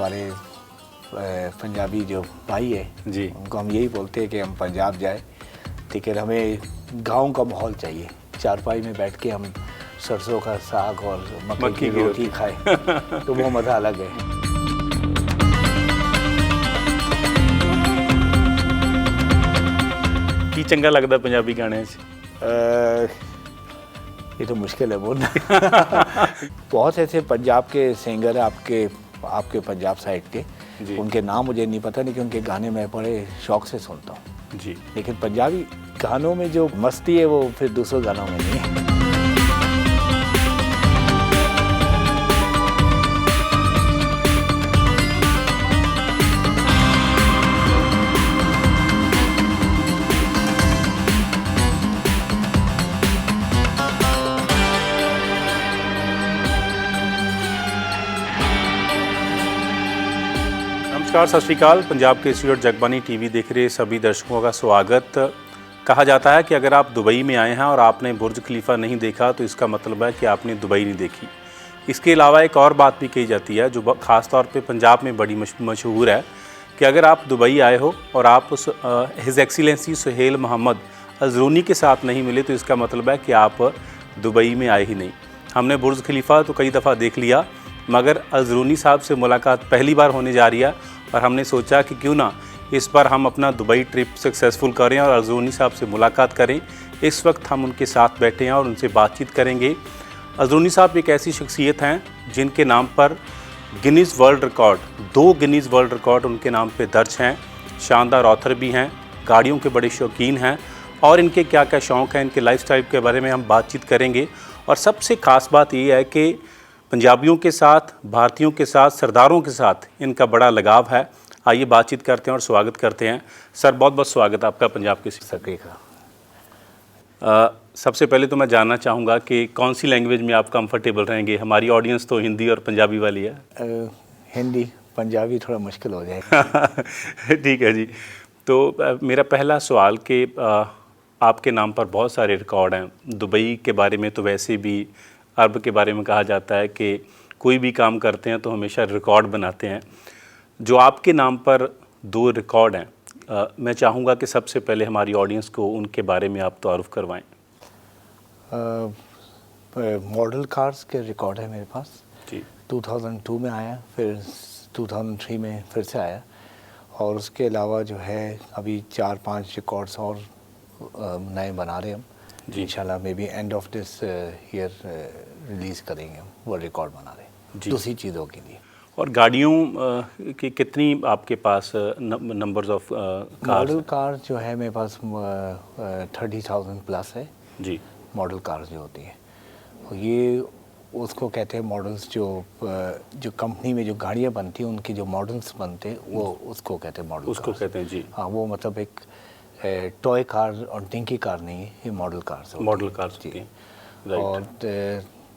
हमारे पंजाबी जो भाई है जी, उनको हम यही बोलते हैं कि हम पंजाब जाए, लेकिन हमें गांव का माहौल चाहिए। चारपाई में बैठ के हम सरसों का साग और मक्की की रोटी खाएं तो वो मज़ा अलग है। की चंगा लगता पंजाबी गाने ये तो मुश्किल है बोलना। बहुत ऐसे पंजाब के सिंगर हैं आपके पंजाब साइड के, उनके नाम मुझे नहीं पता, लेकिन उनके गाने मैं बड़े शौक से सुनता हूँ जी। लेकिन पंजाबी गानों में जो मस्ती है वो फिर दूसरे गानों में नहीं है। नमस्कार, सत श्रीकाल। पंजाब केसरी और जगबानी टीवी देख रहे सभी दर्शकों का स्वागत। कहा जाता है कि अगर आप दुबई में आए हैं और आपने बुर्ज खलीफा नहीं देखा तो इसका मतलब है कि आपने दुबई नहीं देखी। इसके अलावा एक और बात भी कही जाती है जो ख़ास तौर पे पंजाब में बड़ी मशहूर है कि अगर आप दुबई आए हो और आप उस हिज़ एक्सीलेंसी सुहेल मोहम्मद अज़रूनी के साथ नहीं मिले तो इसका मतलब है कि आप दुबई में आए ही नहीं। हमने बुर्ज खलीफा तो कई दफ़ा देख लिया, मगर अज़रूनी साहब से मुलाकात पहली बार होने जा रही है और हमने सोचा कि क्यों ना इस बार हम अपना दुबई ट्रिप सक्सेसफुल करें और अज़रूनी साहब से मुलाकात करें। इस वक्त हम उनके साथ बैठे हैं और उनसे बातचीत करेंगे। अज़रूनी साहब एक ऐसी शख्सियत हैं जिनके नाम पर Guinness world record, 2 Guinness world record उनके नाम पे दर्ज हैं। शानदार ऑथर भी हैं, गाड़ियों के बड़े शौकीन हैं और इनके क्या क्या शौक़ हैं, इनके लाइफस्टाइल के बारे में हम बातचीत करेंगे। और सबसे ख़ास बात ये है कि पंजाबियों के साथ, भारतीयों के साथ, सरदारों के साथ इनका बड़ा लगाव है। आइए बातचीत करते हैं और स्वागत करते हैं। सर, बहुत बहुत स्वागत आपका पंजाब के सके का। सबसे पहले तो मैं जानना चाहूँगा कि कौन सी लैंग्वेज में आप कंफर्टेबल रहेंगे? हमारी ऑडियंस तो हिंदी और पंजाबी वाली है। हिंदी पंजाबी थोड़ा मुश्किल हो जाएगा। ठीक है जी। तो मेरा पहला सवाल कि आपके नाम पर बहुत सारे रिकॉर्ड हैं। दुबई के बारे में तो वैसे भी, अरब के बारे में कहा जाता है कि कोई भी काम करते हैं तो हमेशा रिकॉर्ड बनाते हैं। जो आपके नाम पर 2 रिकॉर्ड हैं, मैं चाहूँगा कि सबसे पहले हमारी ऑडियंस को उनके बारे में आप तारुफ़ करवाएं। मॉडल कार्स के रिकॉर्ड है मेरे पास जी। 2002 में आया, फिर 2003 में फिर से आया, और उसके अलावा जो है अभी 4-5 रिकॉर्ड्स और नए बना रहे हम जी। इंशाल्लाह may be end of this year release करेंगे हम वो रिकॉर्ड बना रहे हैं दूसरी चीज़ों के लिए। और गाड़ियों की कितनी आपके पास नंबर्स ऑफ मॉडल कार जो है मेरे पास 30,000 प्लस है जी। मॉडल कार्स जो होती हैं ये उसको कहते हैं मॉडल्स, जो कंपनी में जो गाड़ियाँ बनती हैं उनके जो मॉडल्स बनते हैं वो उसको कहते हैं मॉडल। उसको कहते हैं जी। हाँ, वो मतलब एक टॉय कार और डिंकी कार नहीं है, ये मॉडल कार्स होती हैं। मॉडल कार्स होती हैं। और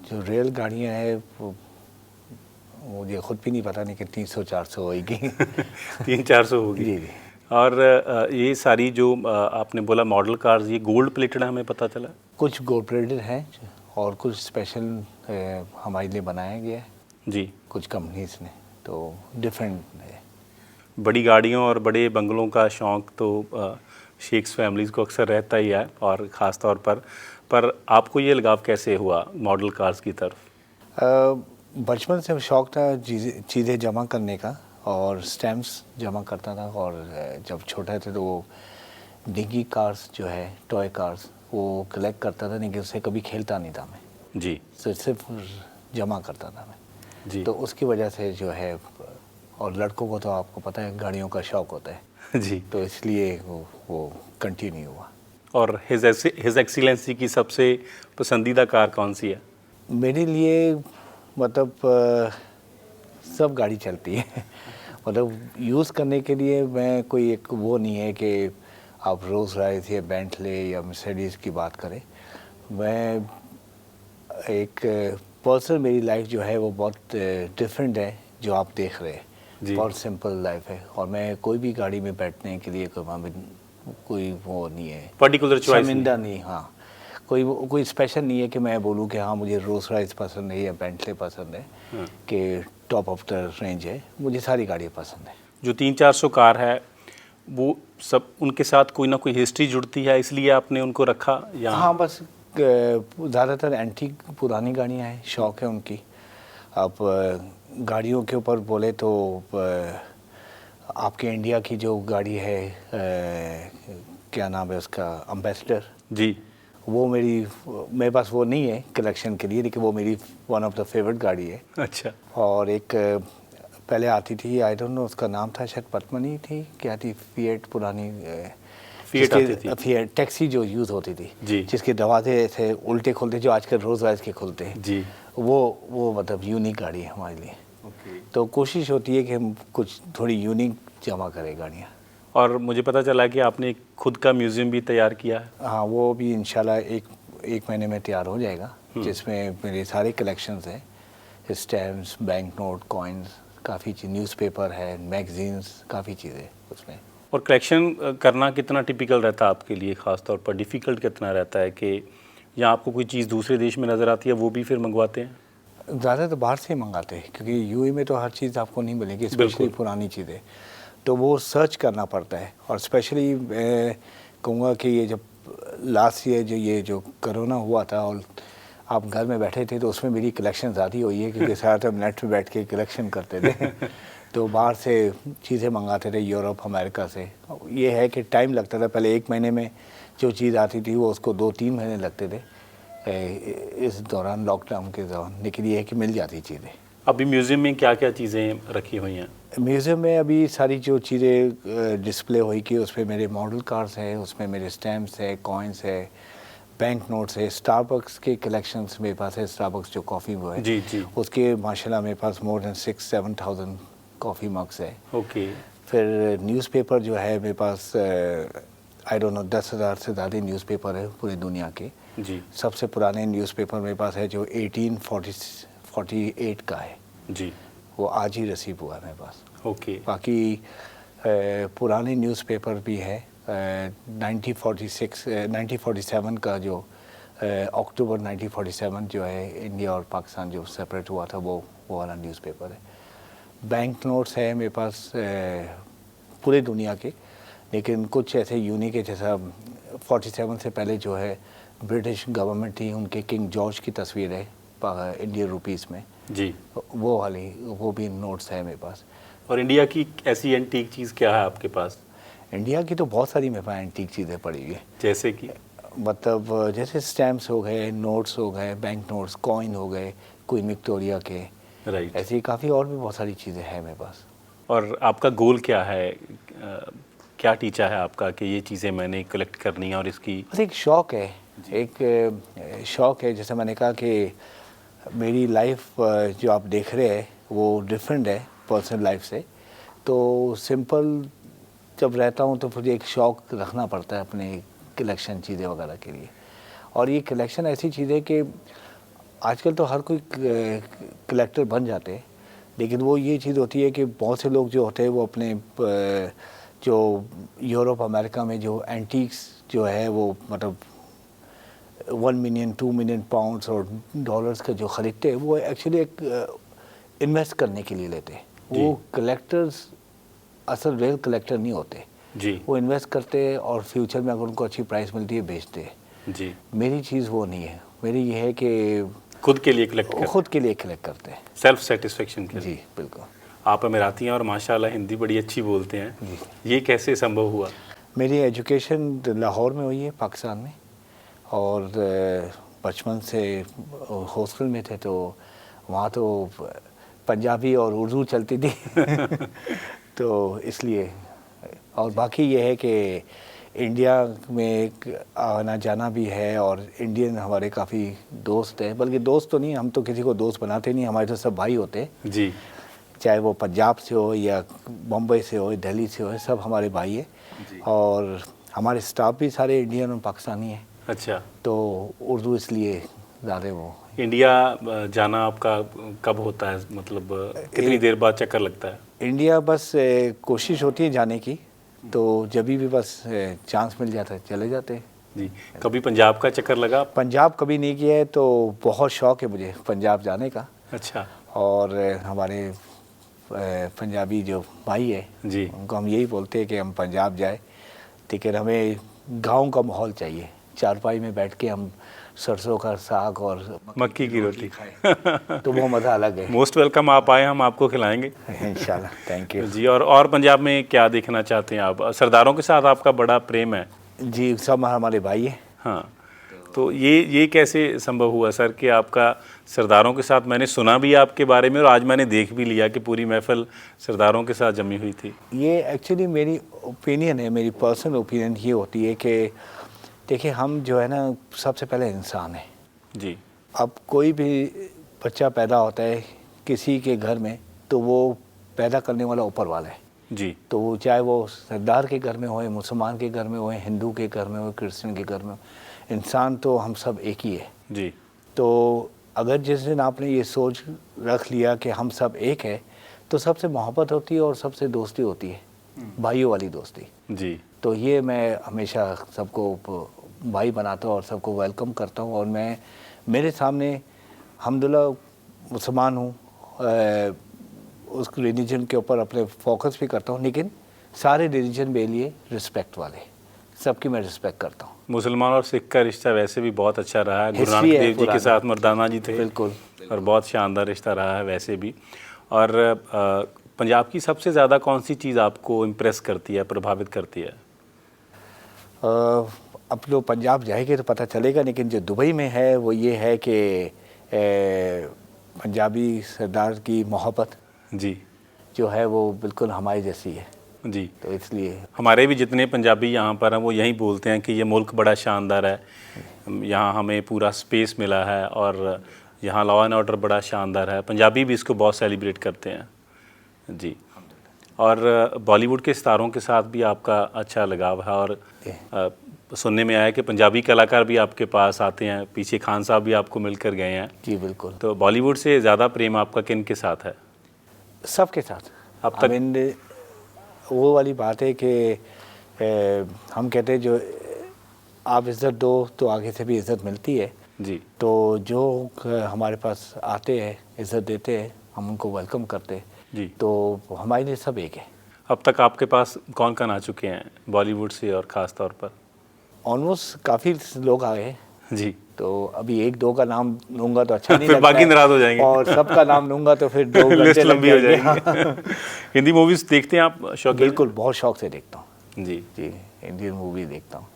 जो रेल गाड़ियाँ हैं वो मुझे खुद भी नहीं पता, लेकिन 300-400 होगी। 300-400 होगी जी। और ये सारी जो आपने बोला मॉडल कार्स, ये गोल्ड प्लेटेड हमें पता चला? कुछ गोल्ड प्लेटेड हैं और कुछ स्पेशल हमारे लिए बनाया गया है जी कुछ कंपनीज ने, तो डिफरेंट है। बड़ी गाड़ियों और बड़े बंगलों का शौक़ तो शेख्स फैमिलीज़ को अक्सर रहता ही है, और ख़ास तौर पर आपको ये लगाव कैसे हुआ मॉडल कार्स की तरफ? बचपन से शौक़ था चीज़ें जमा करने का, और स्टैम्प्स जमा करता था, और जब छोटा थे तो वो डिंगी कार्स जो है टॉय कार्स वो कलेक्ट करता था, लेकिन उससे कभी खेलता नहीं था मैं जी। तो सिर्फ जमा करता था मैं जी। तो उसकी वजह से जो है, और लड़कों को तो आपको पता है गाड़ियों का शौक़ होता है जी, तो इसलिए वो कंटिन्यू हुआ। और हिज एक्सीलेंसी की सबसे पसंदीदा कार कौन सी है? मेरे लिए मतलब सब गाड़ी चलती है। मतलब यूज़ करने के लिए मैं कोई एक वो नहीं है कि आप रोल्स रॉयस या बेंटले या मर्सिडीज़ की बात करें। मैं एक पर्सनल मेरी लाइफ जो है वो बहुत डिफरेंट है जो आप देख रहे हैं, बहुत सिंपल लाइफ है, और मैं कोई भी गाड़ी में बैठने के लिए कोई वो नहीं है, पर्टिकुलर चॉइस शर्मिंदा नहीं। हाँ, कोई स्पेशल नहीं है कि मैं बोलूँ कि हाँ मुझे रोल्स रॉयस पसंद है या बेंटले पसंद है कि टॉप ऑफ द रेंज है, मुझे सारी गाड़ियाँ पसंद है। जो 300-400 कार है वो सब उनके साथ कोई ना कोई हिस्ट्री जुड़ती है, इसलिए आपने उनको रखा या? हाँ बस ज़्यादातर एंटीक पुरानी गाड़ियाँ हैं, शौक़ है उनकी। आप गाड़ियों के ऊपर बोले तो आपके इंडिया की जो गाड़ी है क्या नाम है उसका, एम्बेसडर जी। वो मेरे पास वो नहीं है कलेक्शन के लिए, लेकिन वो मेरी वन ऑफ द फेवरेट गाड़ी है। अच्छा। और एक पहले आती थी, आई डोंट नो उसका नाम था, शायद पद्मनी थी, क्या थी, फिएट पुरानी फिएट आती थी। फिएट टैक्सी जो यूज़ होती थी जी। जिसके दरवाजे थे उल्टे खुलते, जो आजकल रोज़ रॉयस के खुलते हैं जी। वो मतलब यूनिक गाड़ी है हमारे लिए। तो कोशिश होती है कि हम कुछ थोड़ी यूनिक जमा करें गाड़ियाँ। और मुझे पता चला कि आपने एक खुद का म्यूज़ियम भी तैयार किया है। हाँ वो भी इंशाल्लाह एक महीने में तैयार हो जाएगा, जिसमें मेरे सारे कलेक्शंस हैं, स्टैम्प्स, बैंक नोट, कॉइन्स, काफ़ी चीज़, न्यूज़पेपर है, मैगजीन्स, काफ़ी चीज़ें उसमें। और कलेक्शन करना कितना टिपिकल रहता है आपके लिए, ख़ास तौर पर डिफ़िकल्ट कितना रहता है कि या आपको कोई चीज़ दूसरे देश में नज़र आती है वो भी फिर मंगवाते हैं? ज़्यादा तो बाहर से ही मंगाते हैं, क्योंकि यूएई में तो हर चीज़ आपको नहीं मिलेगी, स्पेशली पुरानी चीज़ें, तो वो सर्च करना पड़ता है। और स्पेशली मैं कहूँगा कि ये जब लास्ट ईयर जो कोरोना हुआ था और आप घर में बैठे थे, तो उसमें मेरी कलेक्शन ज़्यादा ही हुई है, क्योंकि सारा हम नेट पे बैठ के कलेक्शन करते थे तो बाहर से चीज़ें मंगाते थे, यूरोप, अमेरिका से। ये है कि टाइम लगता था, पहले 1 महीने में जो चीज़ आती थी वो उसको 2-3 महीने लगते थे इस दौरान, लॉकडाउन के दौरान, लेकिन ये है कि मिल जाती चीज़ें। अभी म्यूज़ियम में क्या क्या चीज़ें रखी हुई हैं? म्यूज़ियम में अभी सारी जो चीज़ें डिस्प्ले हुई कि उसमें मेरे मॉडल कार्स हैं, उसमें मेरे स्टैम्प्स है, कॉइन्स है, बैंक नोट्स है, स्टारबक्स के कलेक्शंस मेरे पास है, स्टारबक्स जो कॉफ़ी वो है जी जी। उसके माशाल्लाह मेरे पास more than 6-7 thousand coffee mugs है। ओके। फिर न्यूज़पेपर जो है मेरे पास आई डोंट नो 10,000 से ज़्यादा न्यूज़पेपर है पूरी दुनिया के। जी। सबसे पुराने न्यूज़पेपर मेरे पास है जो 1848 का है जी। वो आज ही रिसीव हुआ है मेरे पास। ओके। बाकी पुराने न्यूज़पेपर भी है 1947 का जो अक्टूबर 1947 जो है इंडिया और पाकिस्तान जो सेपरेट हुआ था वो वाला न्यूज़पेपर है। बैंक नोट्स है मेरे पास पूरे दुनिया के, लेकिन कुछ ऐसे यूनिक है, जैसा 47 से पहले जो है ब्रिटिश गवर्नमेंट थी, उनके किंग जॉर्ज की तस्वीर है इंडियन रुपीस में जी। वो वाली, वो भी नोट्स है मेरे पास। और इंडिया की ऐसी एंटीक चीज़ क्या है आपके पास? इंडिया की तो बहुत सारी मेरे पास एंटीक चीज़ें पड़ी हुई है, जैसे कि मतलब जैसे स्टैम्प्स हो गए, नोट्स हो गए, बैंक नोट्स, कॉइन हो गए क्वीन विक्टोरिया के, राइट। ऐसी काफ़ी और भी बहुत सारी चीज़ें हैं मेरे पास। और आपका गोल क्या है, क्या टीचा है आपका कि ये चीज़ें मैंने कलेक्ट करनी है और इसकी? बस एक शौक़ है, एक शौक़ है। जैसे मैंने कहा कि मेरी लाइफ जो आप देख रहे हैं वो डिफरेंट है पर्सनल लाइफ से, तो सिंपल जब रहता हूँ तो फिर एक शौक़ रखना पड़ता है अपने कलेक्शन चीज़ें वगैरह के लिए। और ये कलेक्शन ऐसी चीज़ है कि आजकल तो हर कोई कलेक्टर बन जाते हैं, लेकिन वो ये चीज़ होती है कि बहुत से लोग जो होते हैं वो अपने जो यूरोप अमेरिका में जो एंटीक्स जो है वो मतलब 1 मिलियन 2 मिलियन पाउंड्स और डॉलर्स का जो ख़रीदते हैं वो एक्चुअली एक इन्वेस्ट करने के लिए लेते हैं। वो कलेक्टर्स असल रियल कलेक्टर नहीं होते जी। वो इन्वेस्ट करते हैं और फ्यूचर में अगर उनको अच्छी प्राइस मिलती है बेचते हैं। जी। मेरी चीज़ वो नहीं है, मेरी ये है कि खुद के लिए कलेक्ट कर, खुद के लिए कलेक्ट करते हैं, सेल्फ सेटिस्फेक्शन के लिए। जी बिल्कुल। आप अमीराती हैं और माशाल्लाह हिंदी बड़ी अच्छी बोलते हैं जी। ये कैसे संभव हुआ? मेरी एजुकेशन लाहौर में हुई है पाकिस्तान में, और बचपन से हॉस्टल में थे तो वहाँ तो पंजाबी और उर्दू चलती थी तो इसलिए। और बाकी ये है कि इंडिया में एक आना जाना भी है और इंडियन हमारे काफ़ी दोस्त हैं, बल्कि दोस्त तो नहीं, हम तो किसी को दोस्त बनाते नहीं, हमारे तो सब भाई होते हैं जी। चाहे वो पंजाब से हो या बम्बई से हो, दिल्ली से हो, सब हमारे भाई हैं। और हमारे स्टाफ भी सारे इंडियन और पाकिस्तानी हैं। अच्छा। तो उर्दू इसलिए ज़्यादा वो। इंडिया जाना आपका कब होता है, मतलब कितनी देर बाद चक्कर लगता है? इंडिया बस कोशिश होती है जाने की, तो जब भी बस चांस मिल जाता है चले जाते हैं। जी, कभी पंजाब का चक्कर लगा? पंजाब कभी नहीं किया है, तो बहुत शौक़ है मुझे पंजाब जाने का। अच्छा। और हमारे पंजाबी जो भाई है जी। उनको हम यही बोलते हैं कि हम पंजाब जाए, लेकिन हमें गांव का माहौल चाहिए। चारपाई में बैठ के हम सरसों का साग और मक्की की रोटी खाएं तो वो मज़ा अलग है। मोस्ट वेलकम, आप आए, हम आपको खिलाएंगे इंशाल्लाह। थैंक यू जी। और पंजाब में क्या देखना चाहते हैं आप? सरदारों के साथ आपका बड़ा प्रेम है। जी, सब हमारे भाई हैं। हाँ, तो ये कैसे संभव हुआ सर कि आपका सरदारों के साथ, मैंने सुना भी आपके बारे में और आज मैंने देख भी लिया कि पूरी महफिल सरदारों के साथ जमी हुई थी। ये एक्चुअली मेरी ओपिनियन है, मेरी पर्सनल ओपिनियन ये होती है कि देखिए, हम जो है ना, सबसे पहले इंसान है जी। अब कोई भी बच्चा पैदा होता है किसी के घर में, तो वो पैदा करने वाला ऊपर वाला है जी। तो चाहे वो सरदार के घर में हो, मुसलमान के घर में हो, हिंदू के घर में हो, क्रिश्चियन के घर में हो, इंसान तो हम सब एक ही है जी। तो अगर जिस दिन आपने ये सोच रख लिया कि हम सब एक है, तो सबसे मोहब्बत होती है और सबसे दोस्ती होती है, भाइयों वाली दोस्ती। जी। तो ये मैं हमेशा सबको भाई बनाता हूँ और सबको वेलकम करता हूँ। और मैं, मेरे सामने अल्हम्दुलिल्लाह मुसलमान हूँ, उस रिलीजन के ऊपर अपने फोकस भी करता हूँ, लेकिन सारे रिलीजन मेरे लिए रिस्पेक्ट वाले, सबकी मैं रिस्पेक्ट करता हूँ। मुसलमान और सिख का रिश्ता वैसे भी बहुत अच्छा रहा है। गुरु History नानक है देव जी के पुराना। साथ मर्दाना जी थे। बिल्कुल। और बहुत शानदार रिश्ता रहा है वैसे भी। और पंजाब की सबसे ज़्यादा कौन सी चीज़ आपको इम्प्रेस करती है, प्रभावित करती है? अब तो पंजाब जाएंगे तो पता चलेगा, लेकिन जो दुबई में है वो ये है कि पंजाबी सरदार की मोहब्बत जी। जो है वो बिल्कुल हमारी जैसी है। जी। तो इसलिए हमारे भी जितने पंजाबी यहाँ पर हैं वो यही बोलते हैं कि ये मुल्क बड़ा शानदार है, यहाँ हमें पूरा स्पेस मिला है और यहाँ लॉ एंड ऑर्डर बड़ा शानदार है। पंजाबी भी इसको बहुत सेलिब्रेट करते हैं। जी। और बॉलीवुड के सितारों के साथ भी आपका अच्छा लगाव है और सुनने में आया कि पंजाबी कलाकार भी आपके पास आते हैं, पीछे खान साहब भी आपको मिलकर गए हैं। जी बिल्कुल। तो बॉलीवुड से ज़्यादा प्रेम आपका किन के साथ है? सबके साथ। अब तक वो वाली बात है कि हम कहते हैं जो आप इज़्ज़त दो तो आगे से भी इज़्ज़त मिलती है। जी। तो जो हमारे पास आते हैं, इज़्ज़त देते हैं, हम उनको वेलकम करते हैं। जी। तो हमारे लिए सब एक है। अब तक आपके पास कौन कौन आ चुके हैं बॉलीवुड से और ख़ास तौर पर? ऑलमोस्ट काफ़ी लोग आए हैं। जी। तो अभी एक दो का नाम लूँगा तो अच्छा नहीं फिर लगता बाकी है, नाराज़ हो जाएंगे और सबका नाम लूँगा तो फिर 2 लिस्ट घंटे लग लंबी हो जाएंगे। जाएगी। हिंदी मूवीज़ देखते हैं आप शौकीन? बिल्कुल, बहुत शौक से देखता हूँ। जी। जी, इंडियन मूवी देखता हूँ।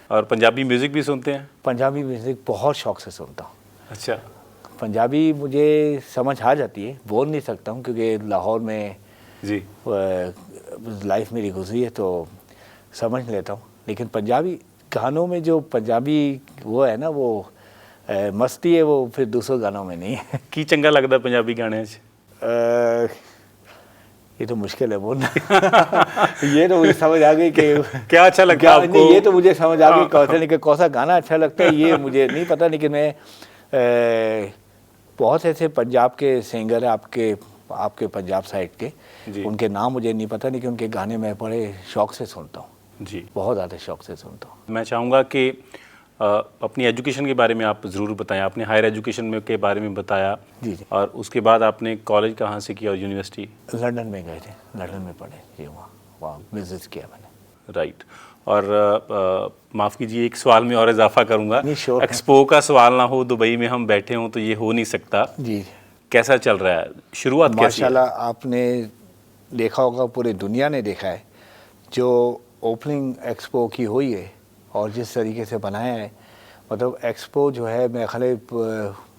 और पंजाबी म्यूज़िक भी सुनते हैं? पंजाबी म्यूज़िक बहुत शौक से सुनता हूँ। अच्छा। पंजाबी मुझे समझ आ जाती है, बोल नहीं सकता हूँ क्योंकि लाहौर में जी। लाइफ मेरी गुजरी है तो समझ लेता हूँ। लेकिन पंजाबी गानों में जो पंजाबी वो है ना, वो मस्ती है, वो फिर दूसरे गानों में नहीं है। की चंगा लगता पंजाबी गाने ये तो मुश्किल है बोलना। ये तो मुझे समझ आ गई कि क्या अच्छा लगता है आपको? ये तो मुझे समझ आ गई कौन सा गाना अच्छा लगता है, ये मुझे नहीं पता। लेकिन मैं बहुत ऐसे पंजाब के सिंगर हैं आपके पंजाब साइड के, उनके नाम मुझे नहीं पता, लेकिन उनके गाने मैं बड़े शौक से सुनता हूँ। जी। बहुत ज़्यादा शौक से सुनता हूँ। मैं चाहूँगा कि अपनी एजुकेशन के बारे में आप ज़रूर बताएं। आपने हायर एजुकेशन में के बारे में बताया। जी जी। और उसके बाद आपने कॉलेज कहाँ से किया और यूनिवर्सिटी? लंदन में गए थे, लंदन में पढ़े जी, वहाँ विजिट किया मैंने। राइट। और माफ़ कीजिए, एक सवाल में और इजाफा करूँगा। नहीं, श्योर। एक्सपो का सवाल ना हो, दुबई में हम बैठे हों तो ये हो नहीं सकता। जी। कैसा चल रहा है, शुरुआत कैसी है? माशाल्लाह, आपने देखा होगा, पूरी दुनिया ने देखा है जो ओपनिंग एक्सपो की हुई है और जिस तरीके से बनाया है। मतलब एक्सपो जो है मेरे ख्याल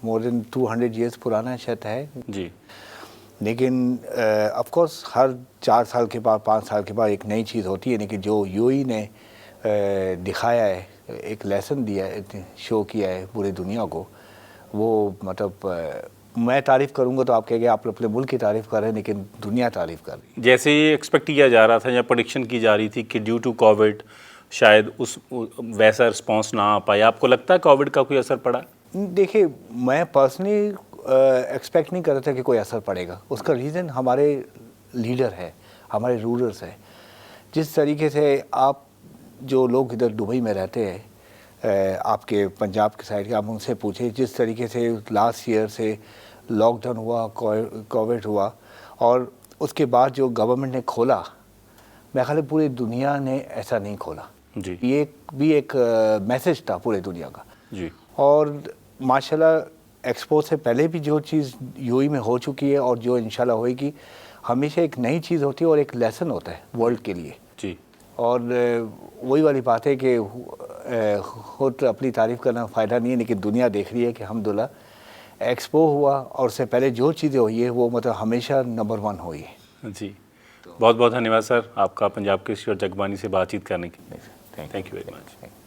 मोर देन 200 ईयर्स पुराना शायद है जी। लेकिन ऑफ कोर्स हर 4 साल के बाद 5 साल के बाद एक नई चीज़ होती है। लेकिन जो यूएई ने दिखाया है, एक लेसन दिया है, शो किया है पूरी दुनिया को, वो मतलब मैं तारीफ़ करूंगा तो आप कहेंगे आप अपने मुल्क की तारीफ़ कर रहे हैं, लेकिन दुनिया तारीफ़ कर रही है। जैसे ये एक्सपेक्ट किया जा रहा था या प्रेडिक्शन की जा रही थी कि ड्यू टू कोविड शायद उस वैसा रिस्पांस ना आ पाए, आपको लगता है कोविड का कोई असर पड़ा? देखिए, मैं पर्सनली एक्सपेक्ट नहीं कर रहा था कि कोई असर पड़ेगा। उसका रीज़न हमारे लीडर है, हमारे रूलर्स है। जिस तरीके से आप जो लोग इधर दुबई में रहते हैं, आपके पंजाब के साइड के, आप उनसे पूछे जिस तरीके से लास्ट ईयर से लॉकडाउन हुआ, कोविड हुआ और उसके बाद जो गवर्नमेंट ने खोला, मेरे ख्याल पूरी दुनिया ने ऐसा नहीं खोला जी ये भी एक मैसेज था पूरे दुनिया का। जी और माशाल्लाह एक्सपो से पहले भी जो चीज़ यूएई में हो चुकी है और जो इंशाल्लाह होएगी, हमेशा एक नई चीज़ होती है और एक लेसन होता है वर्ल्ड के लिए। जी और वही वाली बात है कि खुद अपनी तारीफ़ करना फ़ायदा नहीं है, लेकिन दुनिया देख रही है कि अल्हम्दुलिल्लाह एक्सपो हुआ और उससे पहले जो चीज़ें हुई है वो मतलब हमेशा नंबर 1 हुई है। जी, बहुत बहुत धन्यवाद सर आपका पंजाब केसरी और जगबानी से बातचीत करने के लिए। Thank thank you very much.